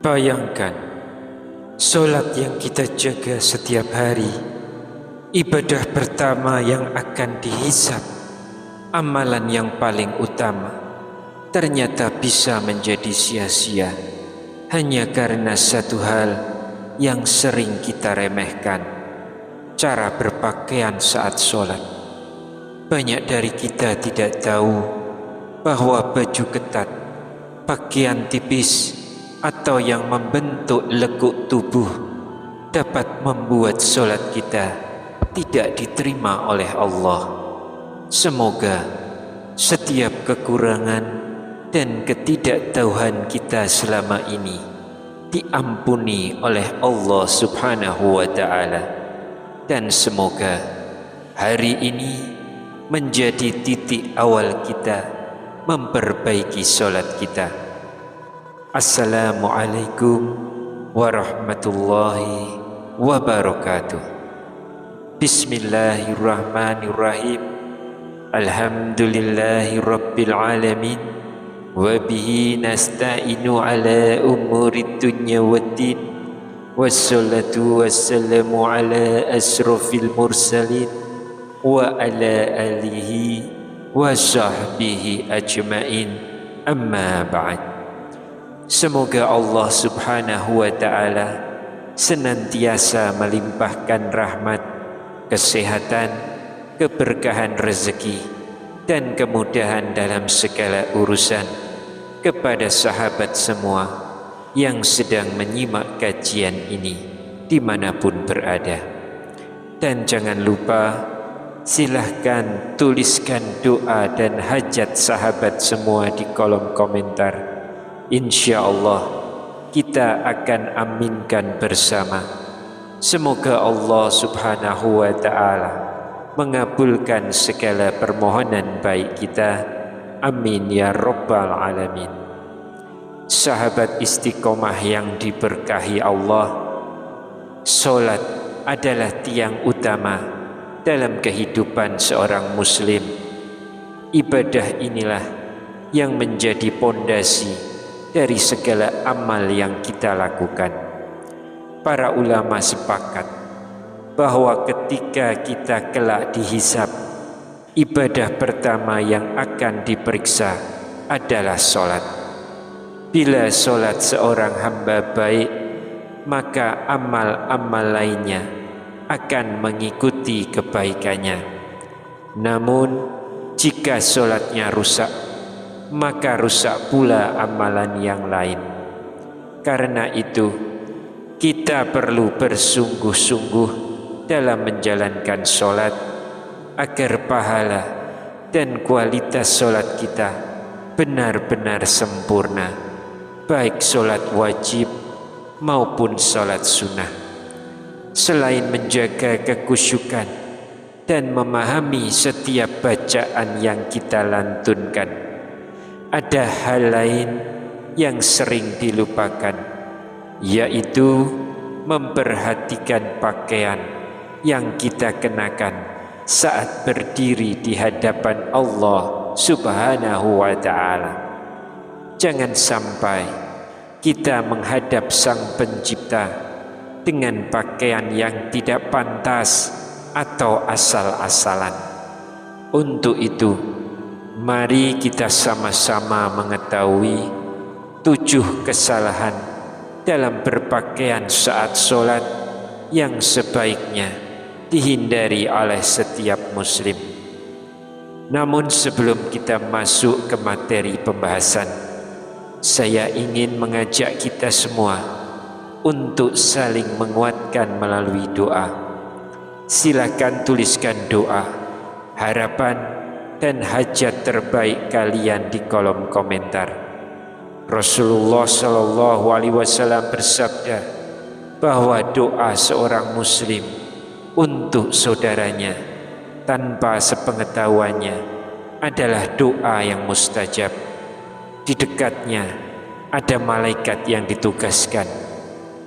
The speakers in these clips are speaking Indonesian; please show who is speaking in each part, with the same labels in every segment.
Speaker 1: Bayangkan, solat yang kita jaga setiap hari, ibadah pertama yang akan dihisab, amalan yang paling utama, ternyata bisa menjadi sia-sia hanya karena satu hal yang sering kita remehkan, cara berpakaian saat solat. Banyak dari kita tidak tahu bahwa baju ketat, pakaian tipis, atau yang membentuk lekuk tubuh dapat membuat solat kita tidak diterima oleh Allah. Semoga setiap kekurangan dan ketidaktahuan kita selama ini diampuni oleh Allah Subhanahu wa Ta'ala, dan semoga hari ini menjadi titik awal kita memperbaiki solat kita. Assalamualaikum warahmatullahi wabarakatuh. Bismillahirrahmanirrahim. Alhamdulillahi rabbil alamin. Wabihi nasta'inu ala umurid dunya waddin. Wassalatu wassalamu ala asrafil mursalin wa ala alihi wa sahbihi ajma'in. Amma ba'd. Semoga Allah Subhanahu wa Ta'ala senantiasa melimpahkan rahmat, kesehatan, keberkahan rezeki, dan kemudahan dalam segala urusan kepada sahabat semua yang sedang menyimak kajian ini dimanapun berada. Dan jangan lupa, silahkan tuliskan doa dan hajat sahabat semua di kolom komentar. Insya Allah kita akan aminkan bersama. Semoga Allah Subhanahu wa Ta'ala mengabulkan segala permohonan baik kita. Amin ya Rabbal Alamin. Sahabat istiqomah yang diberkahi Allah, solat adalah tiang utama dalam kehidupan seorang muslim. Ibadah inilah yang menjadi pondasi dari segala amal yang kita lakukan. Para ulama sepakat bahwa ketika kita kelak dihisab, ibadah pertama yang akan diperiksa adalah solat. Bila solat seorang hamba baik, maka amal-amal lainnya akan mengikuti kebaikannya. Namun jika solatnya rusak, maka rusak pula amalan yang lain. Karena itu, kita perlu bersungguh-sungguh dalam menjalankan solat agar pahala dan kualitas solat kita benar-benar sempurna, baik solat wajib maupun solat sunnah. Selain menjaga kekhusyukan dan memahami setiap bacaan yang kita lantunkan, ada hal lain yang sering dilupakan, yaitu memperhatikan pakaian yang kita kenakan saat berdiri di hadapan Allah Subhanahu wa Ta'ala. Jangan sampai kita menghadap Sang Pencipta dengan pakaian yang tidak pantas atau asal-asalan. Untuk itu, mari kita sama-sama mengetahui 7 kesalahan dalam berpakaian saat solat yang sebaiknya dihindari oleh setiap muslim. Namun sebelum kita masuk ke materi pembahasan, saya ingin mengajak kita semua untuk saling menguatkan melalui doa. Silakan tuliskan doa, harapan, dan hajat terbaik kalian di kolom komentar. Rasulullah Shallallahu Alaihi Wasallam bersabda bahwa doa seorang muslim untuk saudaranya tanpa sepengetahuannya adalah doa yang mustajab. Di dekatnya ada malaikat yang ditugaskan.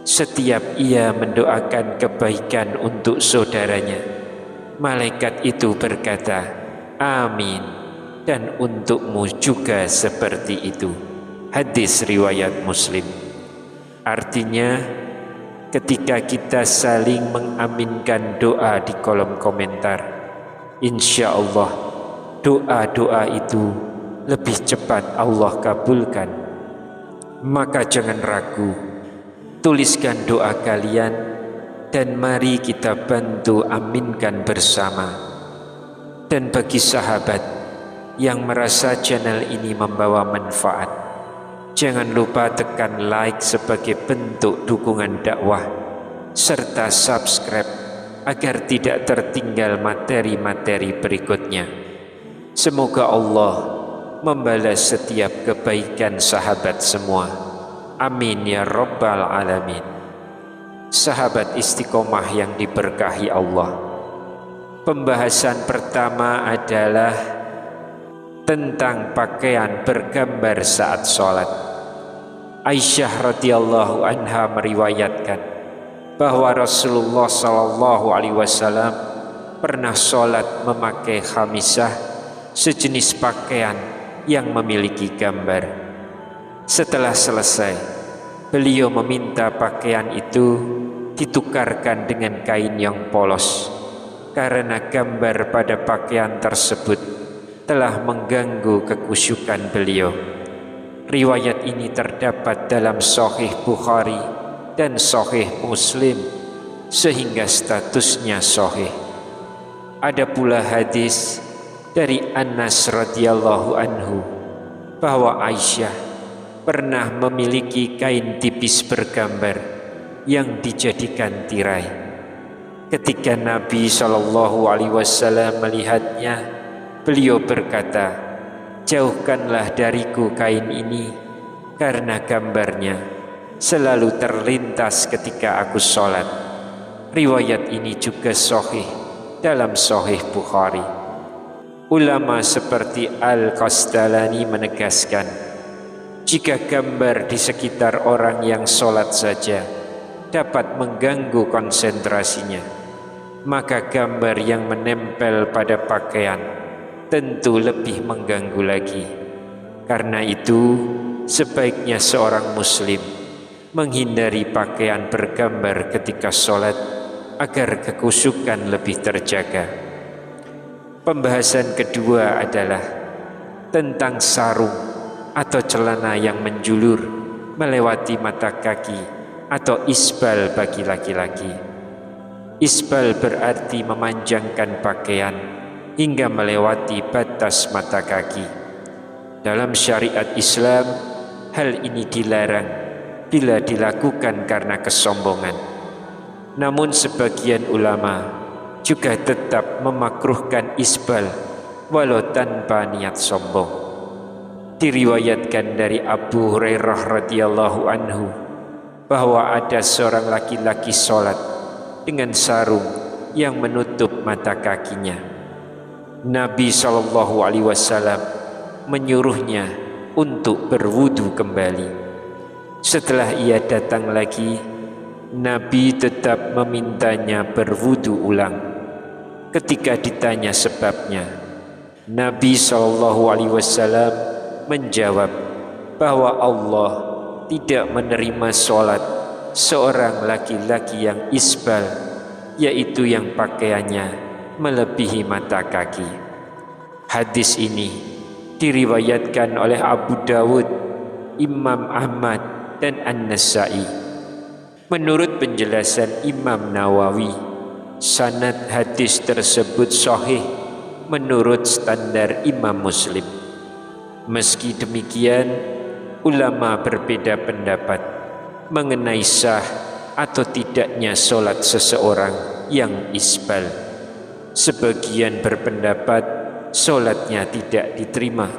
Speaker 1: Setiap ia mendoakan kebaikan untuk saudaranya, malaikat itu berkata, amin, dan untukmu juga seperti itu. Hadis riwayat Muslim. Artinya, ketika kita saling mengaminkan doa di kolom komentar, insya Allah doa-doa itu lebih cepat Allah kabulkan. Maka jangan ragu, tuliskan doa kalian dan mari kita bantu aminkan bersama. Dan bagi sahabat yang merasa channel ini membawa manfaat, jangan lupa tekan like sebagai bentuk dukungan dakwah, serta subscribe agar tidak tertinggal materi-materi berikutnya. Semoga Allah membalas setiap kebaikan sahabat semua. Amin ya Rabbal Alamin. Sahabat istiqomah yang diberkahi Allah, pembahasan pertama adalah tentang pakaian bergambar saat sholat. Aisyah radhiyallahu anha meriwayatkan bahwa Rasulullah sallallahu alaihi wasallam pernah sholat memakai khamisah, sejenis pakaian yang memiliki gambar. Setelah selesai, beliau meminta pakaian itu ditukarkan dengan kain yang polos, karena gambar pada pakaian tersebut telah mengganggu kekhusyukan beliau. Riwayat ini terdapat dalam Sahih Bukhari dan Sahih Muslim, sehingga statusnya sahih. Ada pula hadis dari Anas radhiyallahu anhu bahwa Aisyah pernah memiliki kain tipis bergambar yang dijadikan tirai. Ketika Nabi SAW melihatnya, beliau berkata, "Jauhkanlah dariku kain ini, karena gambarnya selalu terlintas ketika aku sholat." Riwayat ini juga sahih dalam Sahih Bukhari. Ulama seperti Al-Qastalani menegaskan, jika gambar di sekitar orang yang sholat saja dapat mengganggu konsentrasinya, maka gambar yang menempel pada pakaian tentu lebih mengganggu lagi. Karena itu, sebaiknya seorang muslim menghindari pakaian bergambar ketika sholat agar kekhusyukan lebih terjaga. Pembahasan kedua adalah tentang sarung atau celana yang menjulur melewati mata kaki atau isbal bagi laki-laki. Isbal berarti memanjangkan pakaian hingga melewati batas mata kaki. Dalam syariat Islam, hal ini dilarang bila dilakukan karena kesombongan. Namun sebagian ulama juga tetap memakruhkan isbal walau tanpa niat sombong. Diriwayatkan dari Abu Hurairah radhiyallahu anhu bahwa ada seorang laki-laki sholat dengan sarung yang menutup mata kakinya. Nabi SAW menyuruhnya untuk berwudu kembali. Setelah ia datang lagi, Nabi tetap memintanya berwudu ulang. Ketika ditanya sebabnya, Nabi SAW menjawab bahwa Allah tidak menerima sholat seorang laki-laki yang isbal, yaitu yang pakaiannya melebihi mata kaki. Hadis ini diriwayatkan oleh Abu Dawud, Imam Ahmad, dan An-Nasa'i. Menurut penjelasan Imam Nawawi, sanad hadis tersebut sahih menurut standar Imam Muslim. Meski demikian, ulama berbeda pendapat mengenai sah atau tidaknya sholat seseorang yang isbal. Sebagian berpendapat sholatnya tidak diterima,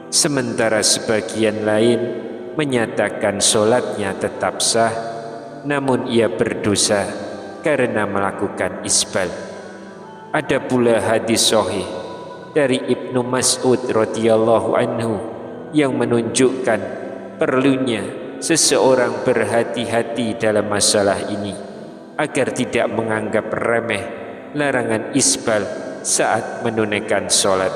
Speaker 1: sementara sebagian lain menyatakan sholatnya tetap sah, namun ia berdosa karena melakukan isbal. Ada pula hadis sahih dari Ibnu Mas'ud radhiyallahu anhu yang menunjukkan perlunya seseorang berhati-hati dalam masalah ini agar tidak menganggap remeh larangan isbal saat menunaikan sholat.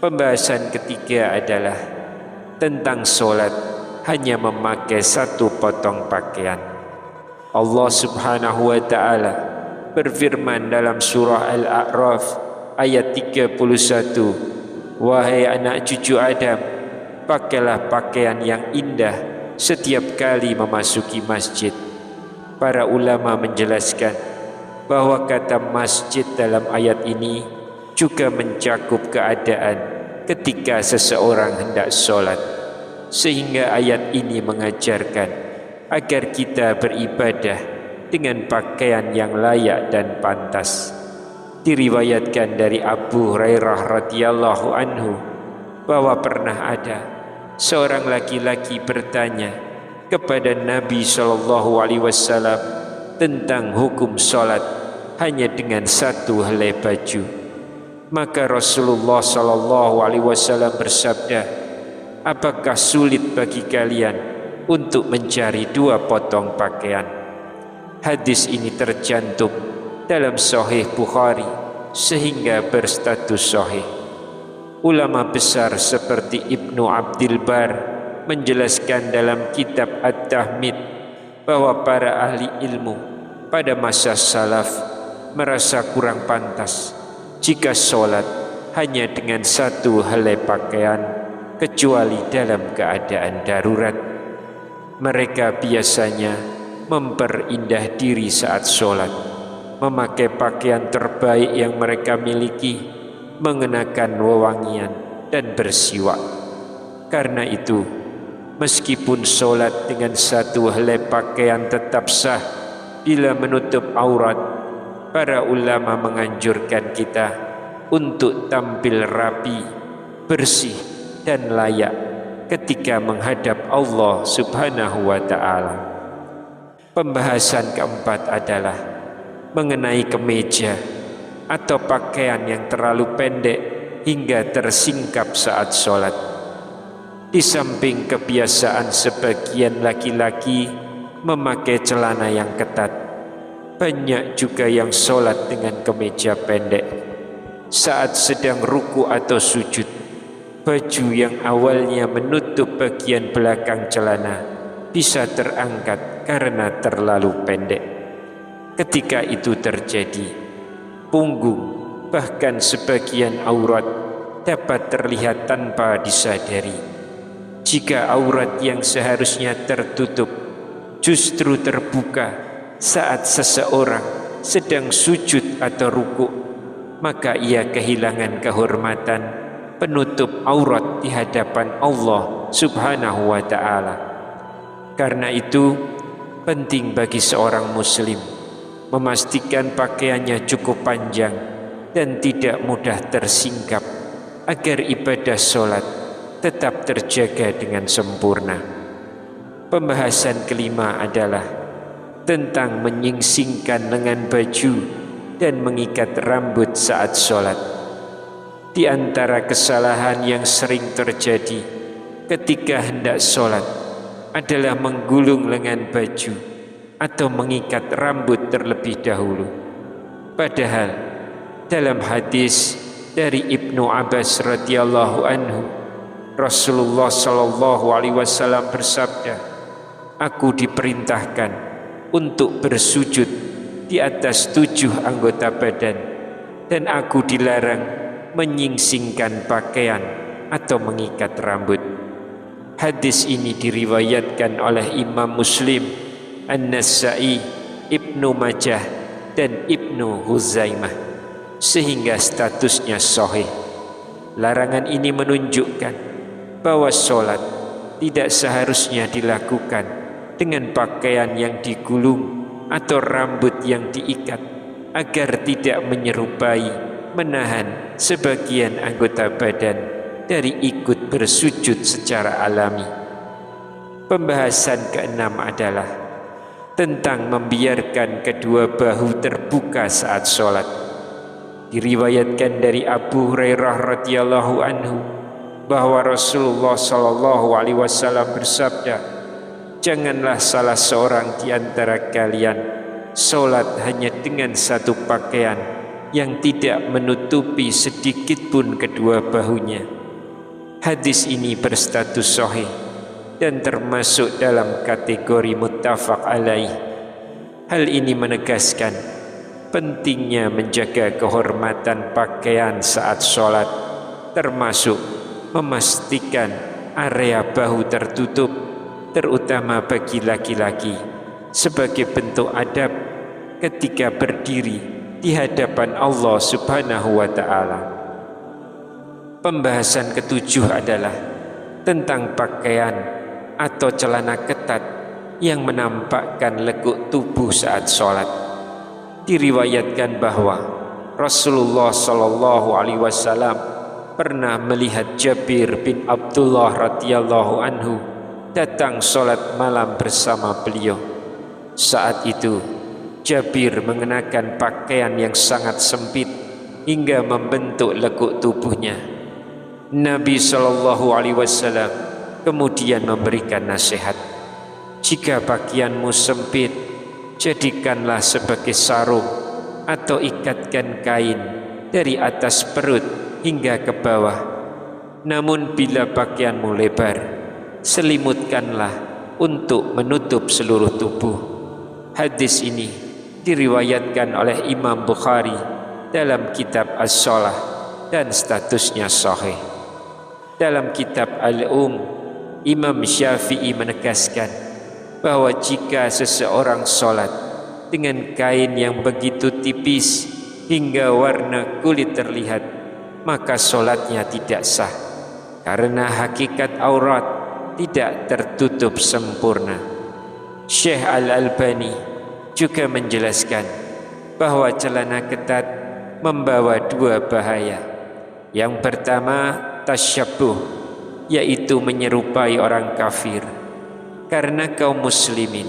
Speaker 1: Pembahasan ketiga adalah tentang sholat hanya memakai satu potong pakaian. Allah Subhanahu wa ta'ala berfirman dalam surah Al-A'raf ayat 31, wahai anak cucu Adam, pakailah pakaian yang indah setiap kali memasuki masjid. Para ulama menjelaskan bahwa kata masjid dalam ayat ini juga mencakup keadaan ketika seseorang hendak sholat, sehingga ayat ini mengajarkan agar kita beribadah dengan pakaian yang layak dan pantas. Diriwayatkan dari Abu Hurairah radhiyallahu anhu bahwa pernah ada seorang laki-laki bertanya kepada Nabi SAW tentang hukum sholat hanya dengan satu helai baju. Maka Rasulullah SAW bersabda, apakah sulit bagi kalian untuk mencari 2 potong pakaian? Hadis ini tercantum dalam Sahih Bukhari sehingga berstatus sahih. Ulama besar seperti Ibnu Abdul Bar menjelaskan dalam kitab At-Tahmid bahwa para ahli ilmu pada masa salaf merasa kurang pantas jika sholat hanya dengan satu helai pakaian, kecuali dalam keadaan darurat. Mereka biasanya memperindah diri saat sholat, memakai pakaian terbaik yang mereka miliki, mengenakan wewangian dan bersiwak. Karena itu, meskipun sholat dengan satu helai pakaian tetap sah bila menutup aurat, para ulama menganjurkan kita untuk tampil rapi, bersih dan layak ketika menghadap Allah Subhanahu wa ta'ala. Pembahasan keempat adalah mengenai kemeja atau pakaian yang terlalu pendek hingga tersingkap saat sholat. Di samping kebiasaan sebagian laki-laki memakai celana yang ketat, banyak juga yang sholat dengan kemeja pendek. Saat sedang ruku atau sujud, baju yang awalnya menutup bagian belakang celana bisa terangkat karena terlalu pendek. Ketika itu terjadi, punggung bahkan sebagian aurat dapat terlihat tanpa disadari. Jika aurat yang seharusnya tertutup justru terbuka saat seseorang sedang sujud atau ruku, maka ia kehilangan kehormatan penutup aurat di hadapan Allah Subhanahu wa ta'ala. Karena itu penting bagi seorang muslim memastikan pakaiannya cukup panjang dan tidak mudah tersingkap agar ibadah sholat tetap terjaga dengan sempurna. Pembahasan kelima adalah tentang menyingsingkan lengan baju dan mengikat rambut saat sholat. Di antara kesalahan yang sering terjadi ketika hendak sholat adalah menggulung lengan baju atau mengikat rambut terlebih dahulu. Padahal dalam hadis dari Ibnu Abbas radhiyallahu anhu, Rasulullah SAW bersabda, aku diperintahkan untuk bersujud di atas 7 anggota badan, dan aku dilarang menyingsingkan pakaian atau mengikat rambut. Hadis ini diriwayatkan oleh Imam Muslim, An-Nasa'i, Ibnu Majah dan Ibnu Huzaimah, sehingga statusnya sahih. Larangan ini menunjukkan bahwa sholat tidak seharusnya dilakukan dengan pakaian yang digulung atau rambut yang diikat, agar tidak menyerupai menahan sebagian anggota badan dari ikut bersujud secara alami. Pembahasan keenam adalah tentang membiarkan kedua bahu terbuka saat sholat. Diriwayatkan dari Abu Hurairah radhiyallahu anhu bahwa Rasulullah SAW bersabda, janganlah salah seorang di antara kalian sholat hanya dengan satu pakaian yang tidak menutupi sedikit pun kedua bahunya. Hadis ini berstatus sahih dan termasuk dalam kategori muttafaq alaih. Hal ini menegaskan pentingnya menjaga kehormatan pakaian saat sholat, termasuk memastikan area bahu tertutup, terutama bagi laki-laki, sebagai bentuk adab ketika berdiri di hadapan Allah Subhanahu wa Ta'ala. Pembahasan ketujuh adalah tentang pakaian atau celana ketat yang menampakkan lekuk tubuh saat sholat. Diriwayatkan bahwa Rasulullah Shallallahu Alaihi Wasallam pernah melihat Jabir bin Abdullah radhiyallahu anhu datang sholat malam bersama beliau. Saat itu Jabir mengenakan pakaian yang sangat sempit hingga membentuk lekuk tubuhnya. Nabi Shallallahu Alaihi Wasallam kemudian memberikan nasihat, jika pakaianmu sempit, jadikanlah sebagai sarung atau ikatkan kain dari atas perut hingga ke bawah. Namun bila pakaianmu lebar, selimutkanlah untuk menutup seluruh tubuh. Hadis ini diriwayatkan oleh Imam Bukhari dalam kitab As-Shalah dan statusnya sahih. Dalam kitab Al-Um, Imam Syafi'i menegaskan bahwa jika seseorang sholat dengan kain yang begitu tipis hingga warna kulit terlihat, maka sholatnya tidak sah, karena hakikat aurat tidak tertutup sempurna. Syekh Al-Albani juga menjelaskan bahwa celana ketat membawa dua bahaya. Yang pertama, tasyabbuh, yaitu menyerupai orang kafir, karena kaum muslimin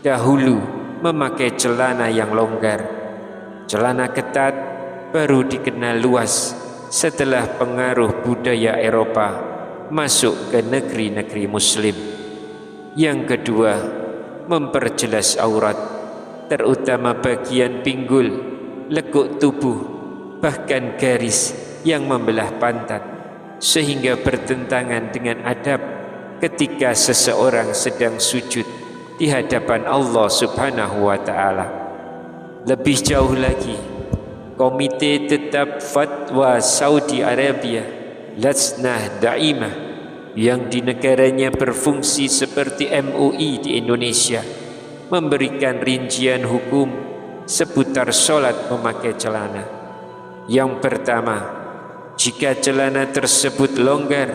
Speaker 1: dahulu memakai celana yang longgar. Celana ketat baru dikenal luas setelah pengaruh budaya Eropa masuk ke negeri-negeri muslim. Yang kedua, memperjelas aurat, terutama bagian pinggul, lekuk tubuh, bahkan garis yang membelah pantat, sehingga bertentangan dengan adab ketika seseorang sedang sujud di hadapan Allah Subhanahu wa Ta'ala. Lebih jauh lagi, Komite Tetap Fatwa Saudi Arabia, Lajnah Daimah, yang di negaranya berfungsi seperti MUI di Indonesia, memberikan rincian hukum seputar sholat memakai celana. Yang pertama, jika celana tersebut longgar,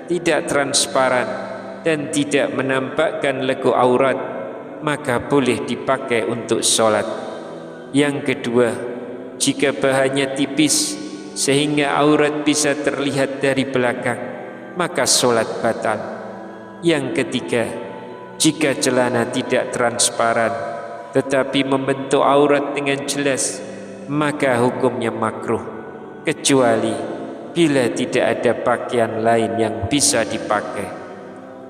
Speaker 1: tidak transparan, dan tidak menampakkan lekuk aurat, maka boleh dipakai untuk sholat. Yang kedua, jika bahannya tipis sehingga aurat bisa terlihat dari belakang, maka sholat batal. Yang ketiga, jika celana tidak transparan tetapi membentuk aurat dengan jelas, maka hukumnya makruh, kecuali bila tidak ada pakaian lain yang bisa dipakai.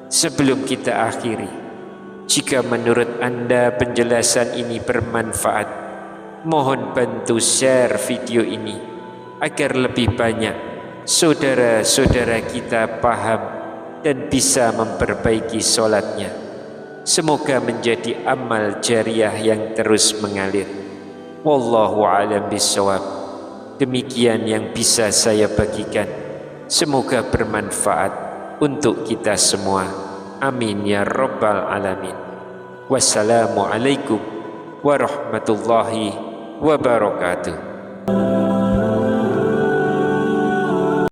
Speaker 1: Sebelum kita akhiri, jika menurut Anda penjelasan ini bermanfaat, mohon bantu share video ini agar lebih banyak saudara-saudara kita paham dan bisa memperbaiki sholatnya. Semoga menjadi amal jariah yang terus mengalir. Wallahu a'lam bishawab. Demikian yang bisa saya bagikan. Semoga bermanfaat untuk kita semua. Amin ya rabbal alamin. Wassalamualaikum warahmatullahi wabarakatuh.